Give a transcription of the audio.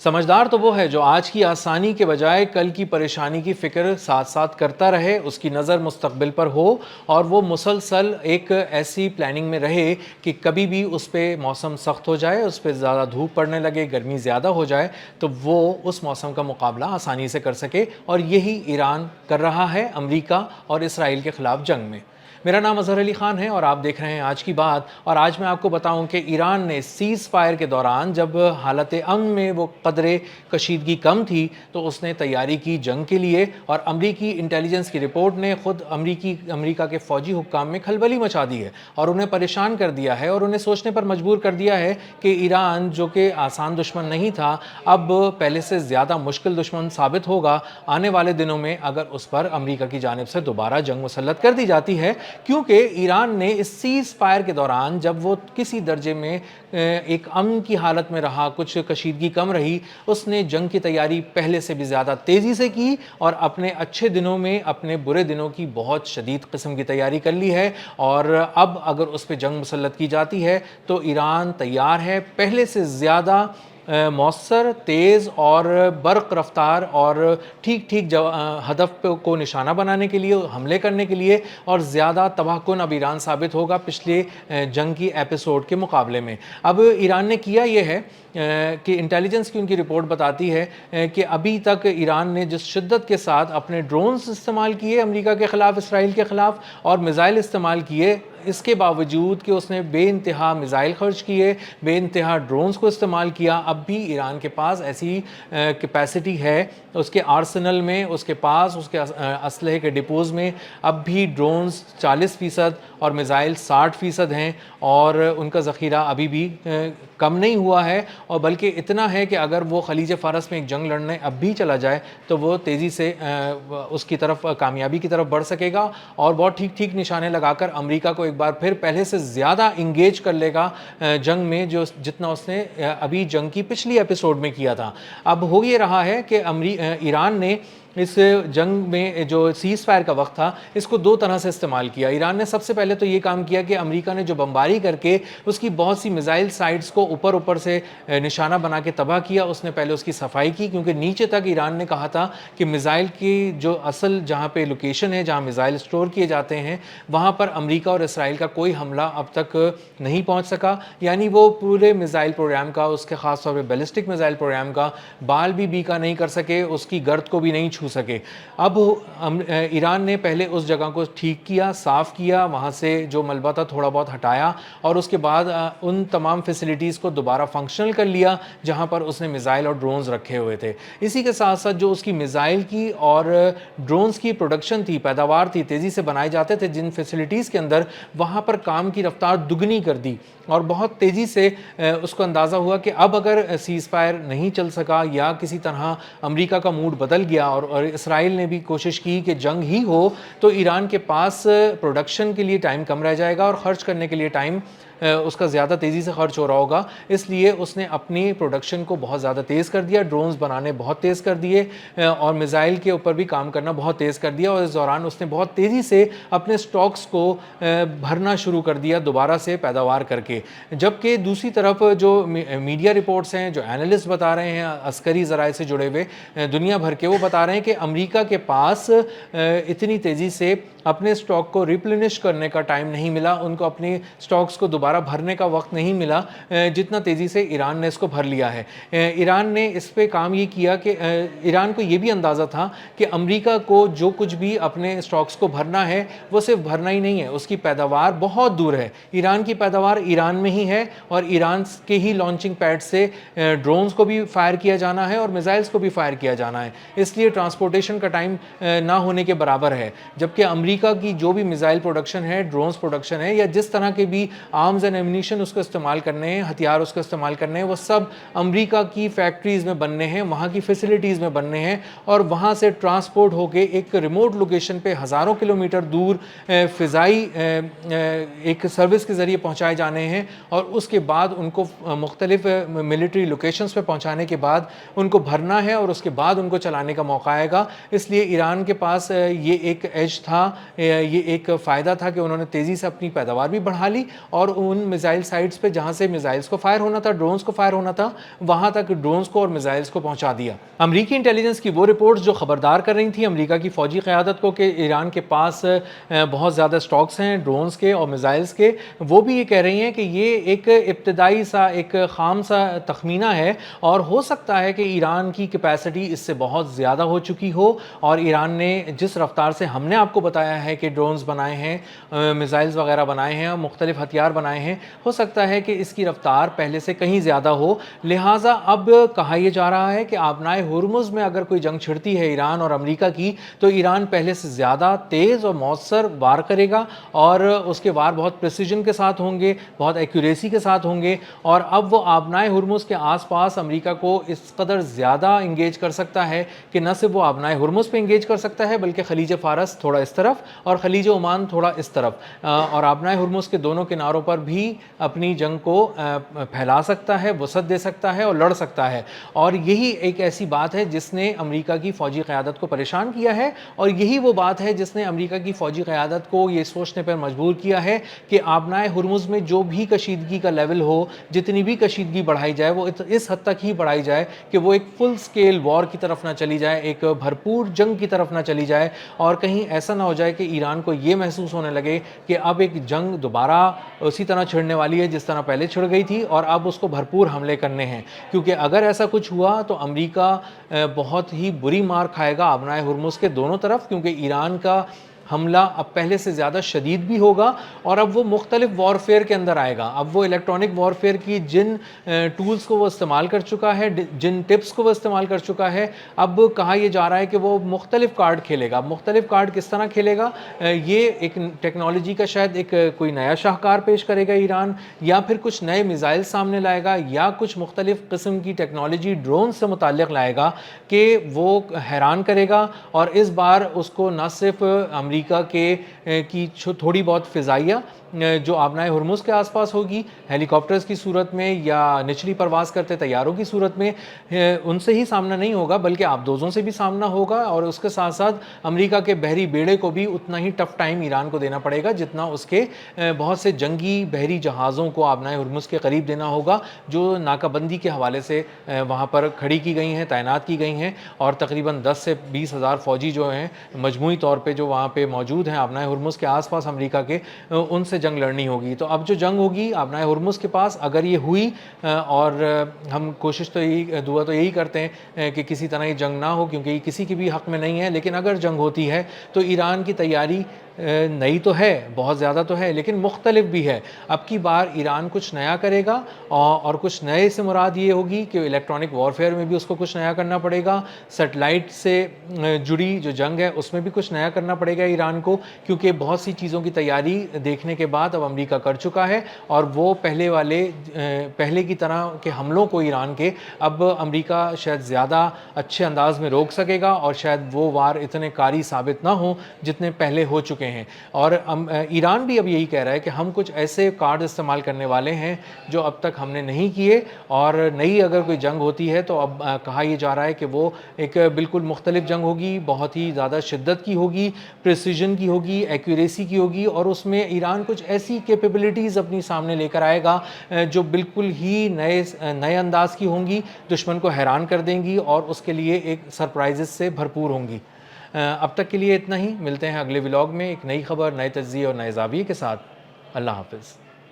سمجھدار تو وہ ہے جو آج کی آسانی کے بجائے کل کی پریشانی کی فکر ساتھ ساتھ کرتا رہے، اس کی نظر مستقبل پر ہو اور وہ مسلسل ایک ایسی پلاننگ میں رہے کہ کبھی بھی اس پہ موسم سخت ہو جائے، اس پہ زیادہ دھوپ پڑنے لگے، گرمی زیادہ ہو جائے تو وہ اس موسم کا مقابلہ آسانی سے کر سکے، اور یہی ایران کر رہا ہے امریکہ اور اسرائیل کے خلاف جنگ میں۔ میرا نام اظہر علی خان ہے اور آپ دیکھ رہے ہیں آج کی بات، اور آج میں آپ کو بتاؤں کہ ایران نے سیز فائر کے دوران جب حالت امن میں وہ قدرے کشیدگی کم تھی تو اس نے تیاری کی جنگ کے لیے، اور امریکی انٹیلیجنس کی رپورٹ نے خود امریکہ کے فوجی حکام میں کھلبلی مچا دی ہے اور انہیں پریشان کر دیا ہے اور انہیں سوچنے پر مجبور کر دیا ہے کہ ایران جو کہ آسان دشمن نہیں تھا اب پہلے سے زیادہ مشکل دشمن ثابت ہوگا آنے والے دنوں میں اگر اس پر امریکہ کی جانب سے دوبارہ جنگ مسلط کر دی جاتی ہے، کیونکہ ایران نے اس سیز فائر کے دوران جب وہ کسی درجے میں ایک امن کی حالت میں رہا، کچھ کشیدگی کم رہی، اس نے جنگ کی تیاری پہلے سے بھی زیادہ تیزی سے کی اور اپنے اچھے دنوں میں اپنے برے دنوں کی بہت شدید قسم کی تیاری کر لی ہے، اور اب اگر اس پہ جنگ مسلط کی جاتی ہے تو ایران تیار ہے پہلے سے زیادہ مؤثر، تیز اور برق رفتار اور ٹھیک ہدف کو نشانہ بنانے کے لیے، حملے کرنے کے لیے، اور زیادہ تباہ کن اب ایران ثابت ہوگا پچھلے جنگ کی ایپیسوڈ کے مقابلے میں۔ اب ایران نے کیا یہ ہے کہ انٹیلیجنس کی ان کی رپورٹ بتاتی ہے کہ ابھی تک ایران نے جس شدت کے ساتھ اپنے ڈرونز استعمال کیے امریکہ کے خلاف، اسرائیل کے خلاف، اور میزائل استعمال کیے، اس کے باوجود کہ اس نے بے انتہا میزائل خرچ کیے، بے انتہا ڈرونز کو استعمال کیا، اب بھی ایران کے پاس ایسی کیپیسٹی ہے، اس کے آرسنل میں، اس کے پاس، اس کے اسلحے کے ڈپوز میں اب بھی ڈرونز 40% اور میزائل 60% ہیں، اور ان کا ذخیرہ ابھی بھی کم نہیں ہوا ہے، اور بلکہ اتنا ہے کہ اگر وہ خلیج فارس میں ایک جنگ لڑنے اب بھی چلا جائے تو وہ تیزی سے اس کی طرف، کامیابی کی طرف بڑھ سکے گا، اور بہت ٹھیک نشانے لگا کر امریکہ کو ایک بار پھر پہلے سے زیادہ انگیج کر لے گا جنگ میں، جتنا اس نے ابھی جنگ کی پچھلی ایپیسوڈ میں کیا تھا۔ اب ہو یہ رہا ہے کہ ایران نے اس جنگ میں جو سیز فائر کا وقت تھا اس کو دو طرح سے استعمال کیا۔ ایران نے سب سے پہلے تو یہ کام کیا کہ امریکہ نے جو بمباری کر کے اس کی بہت سی میزائل سائٹس کو اوپر سے نشانہ بنا کے تباہ کیا، اس نے پہلے اس کی صفائی کی، کیونکہ نیچے تک ایران نے کہا تھا کہ میزائل کی جو اصل جہاں پہ لوکیشن ہے، جہاں میزائل اسٹور کیے جاتے ہیں، وہاں پر امریکہ اور اسرائیل کا کوئی حملہ اب تک نہیں پہنچ سکا، یعنی وہ پورے میزائل پروگرام کا، اس کے خاص طور پہ بیلسٹک میزائل پروگرام کا بال بھی بیکا نہیں کر سکے، اس کی گرد کو بھی نہیں چھو سکے۔ اب ایران نے پہلے اس جگہ کو ٹھیک کیا، صاف کیا، وہاں سے جو ملبہ تھا تھوڑا بہت ہٹایا، اور اس کے بعد ان تمام فیسلٹیز کو دوبارہ فنکشنل کر لیا جہاں پر اس نے میزائل اور ڈرونز رکھے ہوئے تھے۔ اسی کے ساتھ ساتھ جو اس کی میزائل کی اور ڈرونز کی پروڈکشن تھی، پیداوار تھی، تیزی سے بنائے جاتے تھے جن فیسلٹیز کے اندر، وہاں پر کام کی رفتار دگنی کر دی، اور بہت تیزی سے اس کو اندازہ ہوا کہ اب اگر سیز فائر نہیں چل سکا یا کسی طرح امریکہ کا موڈ بدل گیا اور اسرائیل نے بھی کوشش کی کہ جنگ ہی ہو، تو ایران کے پاس پروڈکشن کے لیے ٹائم کم رہ جائے گا اور خرچ کرنے کے لیے ٹائم اس کا زیادہ تیزی سے خرچ ہو رہا ہوگا، اس لیے اس نے اپنی پروڈکشن کو بہت زیادہ تیز کر دیا، ڈرونز بنانے بہت تیز کر دیے، اور میزائل کے اوپر بھی کام کرنا بہت تیز کر دیا، اور اس دوران اس نے بہت تیزی سے اپنے سٹاکس کو بھرنا شروع کر دیا دوبارہ سے پیداوار کر کے۔ جبکہ دوسری طرف جو میڈیا رپورٹس ہیں، جو اینالسٹ بتا رہے ہیں، عسکری ذرائع سے جڑے ہوئے دنیا بھر کے، وہ بتا رہے ہیں کہ امریکہ کے پاس اتنی تیزی سے اپنے سٹاک کو ریپلینش کرنے کا ٹائم نہیں ملا، ان کو اپنے سٹاکس کو دوبارہ بھرنے کا وقت نہیں ملا جتنا تیزی سے ایران نے اس کو بھر لیا ہے۔ ایران نے اس پہ کام یہ کیا کہ ایران کو یہ بھی اندازہ تھا کہ امریکہ کو جو کچھ بھی اپنے سٹاکس کو بھرنا ہے وہ صرف بھرنا ہی نہیں ہے، اس کی پیداوار بہت دور ہے، ایران کی پیداوار ایران میں ہی ہے، اور ایران کے ہی لانچنگ پیڈ سے ڈرونز کو بھی فائر کیا جانا ہے اور میزائلز کو بھی فائر کیا جانا ہے، اس لیے ٹرانسپورٹیشن کا ٹائم نہ ہونے کے برابر ہے۔ جبکہ امریکہ کی جو بھی میزائل پروڈکشن ہے، ڈرونز پروڈکشن ہے، یا جس طرح کے بھی آرمز اینڈ ایمونیشن اس کو استعمال کرنے ہیں، ہتھیار اس کو استعمال کرنے ہیں، وہ سب امریکہ کی فیکٹریز میں بننے ہیں، وہاں کی فیسلٹیز میں بننے ہیں، اور وہاں سے ٹرانسپورٹ ہو کے ایک ریموٹ لوکیشن پہ ہزاروں کلومیٹر دور فضائی ایک سروس کے ذریعے پہنچائے جانے ہیں، اور اس کے بعد ان کو مختلف ملٹری لوکیشنز پہ پہنچانے کے بعد ان کو بھرنا ہے، اور اس کے بعد ان کو چلانے کا موقع آئے گا۔ اس لیے ایران کے پاس یہ ایک ایج تھا، یہ ایک فائدہ تھا کہ انہوں نے تیزی سے اپنی پیداوار بھی بڑھا لی، اور ان میزائل سائٹس پہ جہاں سے میزائلز کو فائر ہونا تھا, ڈرونز کو فائر ہونا تھا, وہاں تک ڈرونز کو اور میزائلز کو پہنچا دیا. امریکی انٹیلیجنس کی وہ رپورٹس جو خبردار کر رہی تھیں امریکہ کی فوجی قیادت کو کہ ایران کے پاس بہت زیادہ سٹاکس ہیں ڈرونز کے اور میزائلز کے, وہ بھی یہ کہہ رہی ہیں کہ یہ ایک ابتدائی سا ایک خام سا تخمینہ ہے, اور ہو سکتا ہے کہ ایران کی کیپیسٹی اس سے بہت زیادہ ہو چکی ہو, اور ایران نے جس رفتار سے ہم نے آپ کو بتایا ہے کہ ڈرونز بنائے ہیں, میزائلز وغیرہ بنائے ہیں, مختلف ہتھیار بنائے ہیں, ہو سکتا ہے کہ اس کی رفتار پہلے سے کہیں زیادہ ہو. لہٰذا اب کہا یہ جا رہا ہے کہ آبنائے ہرمز میں اگر کوئی جنگ چھڑتی ہے ایران اور امریکہ کی, تو ایران پہلے سے زیادہ تیز اور مؤثر وار کرے گا, اور اس کے وار بہت پریسیجن کے ساتھ ہوں گے, بہت ایکوریسی کے ساتھ ہوں گے, اور اب وہ آبنائے ہرمز کے آس پاس امریکہ کو اس قدر زیادہ انگیج کر سکتا ہے کہ نہ صرف وہ آبنائے ہرمز پہ انگیج کر سکتا ہے بلکہ خلیج فارس تھوڑا اس طرف اور خلیج عمان تھوڑا اس طرف, اور آبنائے ہرمز کے دونوں کناروں پر بھی اپنی جنگ کو پھیلا سکتا ہے, وسعت دے سکتا ہے اور لڑ سکتا ہے. اور یہی ایک ایسی بات ہے جس نے امریکہ کی فوجی قیادت کو پریشان کیا ہے, اور یہی وہ بات ہے جس نے امریکہ کی فوجی قیادت کو یہ سوچنے پر مجبور کیا ہے کہ آبنائے ہرمز میں جو بھی کشیدگی کا لیول ہو, جتنی بھی کشیدگی بڑھائی جائے وہ اس حد تک ہی بڑھائی جائے کہ وہ ایک فل سکیل وار کی طرف نہ چلی جائے, ایک بھرپور جنگ کی طرف نہ چلی جائے, اور کہیں ایسا نہ ہو جائے کہ ایران کو یہ محسوس ہونے لگے کہ اب ایک جنگ دوبارہ اسی طرح چھڑنے والی ہے جس طرح پہلے چھڑ گئی تھی, اور اب اس کو بھرپور حملے کرنے ہیں. کیونکہ اگر ایسا کچھ ہوا تو امریکہ بہت ہی بری مار کھائے گا آبنائے ہرمز کے دونوں طرف, کیونکہ ایران کا حملہ اب پہلے سے زیادہ شدید بھی ہوگا, اور اب وہ مختلف وارفیئر کے اندر آئے گا. اب وہ الیکٹرانک وارفیئر کی جن ٹولز کو وہ استعمال کر چکا ہے, جن ٹپس کو وہ استعمال کر چکا ہے, اب کہا یہ جا رہا ہے کہ وہ مختلف کارڈ کھیلے گا. مختلف کارڈ کس طرح کھیلے گا, یہ ایک ٹیکنالوجی کا شاید ایک کوئی نیا شاہکار پیش کرے گا ایران, یا پھر کچھ نئے میزائل سامنے لائے گا, یا کچھ مختلف قسم کی ٹیکنالوجی ڈرون سے متعلق لائے گا کہ وہ حیران کرے گا. اور اس بار اس کو نہ صرف امریکہ کی تھوڑی بہت فضائیہ جو آبنائے ہرمز کے آس پاس ہوگی ہیلی کاپٹرز کی صورت میں یا نچلی پرواز کرتے طیاروں کی صورت میں, ان سے ہی سامنا نہیں ہوگا بلکہ آبدوزوں سے بھی سامنا ہوگا, اور اس کے ساتھ ساتھ امریکہ کے بحری بیڑے کو بھی اتنا ہی ٹف ٹائم ایران کو دینا پڑے گا جتنا اس کے بہت سے جنگی بحری جہازوں کو آبنائے ہرمز کے قریب دینا ہوگا, جو ناکہ بندی کے حوالے سے وہاں پر کھڑی کی گئی ہیں, تعینات کی گئی ہیں, اور تقریباً 10 سے 20 ہزار فوجی جو ہیں مجموعی طور پہ جو وہاں پہ موجود ہیں آبنائے ہرمز کے آس پاس امریکہ کے, ان سے جنگ لڑنی ہوگی. تو اب جو جنگ ہوگی آبنائے ہرمز کے پاس, اگر یہ ہوئی, اور ہم کوشش تو یہی دعا تو یہی کرتے ہیں کہ کسی طرح یہ جنگ نہ ہو کیونکہ یہ کسی کے بھی حق میں نہیں ہے, لیکن اگر جنگ ہوتی ہے تو ایران کی تیاری نئی تو ہے, بہت زیادہ تو ہے, لیکن مختلف بھی ہے. اب کی بار ایران کچھ نیا کرے گا, اور کچھ نئے سے مراد یہ ہوگی کہ الیکٹرانک وارفیئر میں بھی اس کو کچھ نیا کرنا پڑے گا, سیٹلائٹ سے جڑی جو جنگ ہے اس میں بھی کچھ نیا کرنا پڑے گا ایران کو, کیونکہ بہت سی چیزوں کی تیاری دیکھنے کے بعد اب امریکہ کر چکا ہے, اور وہ پہلے کی طرح کے حملوں کو ایران کے اب امریکہ شاید زیادہ اچھے انداز میں روک سکے گا, اور شاید وہ وار اتنے کاری ثابت نہ ہوں جتنے پہلے ہو چکے ہیں. اور ایران بھی اب یہی کہہ رہا ہے کہ ہم کچھ ایسے کارڈ استعمال کرنے والے ہیں جو اب تک ہم نے نہیں کیے, اور نئی اگر کوئی جنگ ہوتی ہے تو اب کہا یہ جا رہا ہے کہ وہ ایک بالکل مختلف جنگ ہوگی, بہت ہی زیادہ شدت کی ہوگی, پریسیجن کی ہوگی, ایکوریسی کی ہوگی, اور اس میں ایران کچھ ایسی کیپیبلٹیز اپنی سامنے لے کر آئے گا جو بالکل ہی نئے انداز کی ہوں گی, دشمن کو حیران کر دیں گی, اور اس کے لیے ایک سرپرائزز سے بھرپور ہوں گی. اب تک کے لیے اتنا ہی, ملتے ہیں اگلے ولاگ میں ایک نئی خبر, نئے تجزیے اور نئے زاویے کے ساتھ. اللہ حافظ.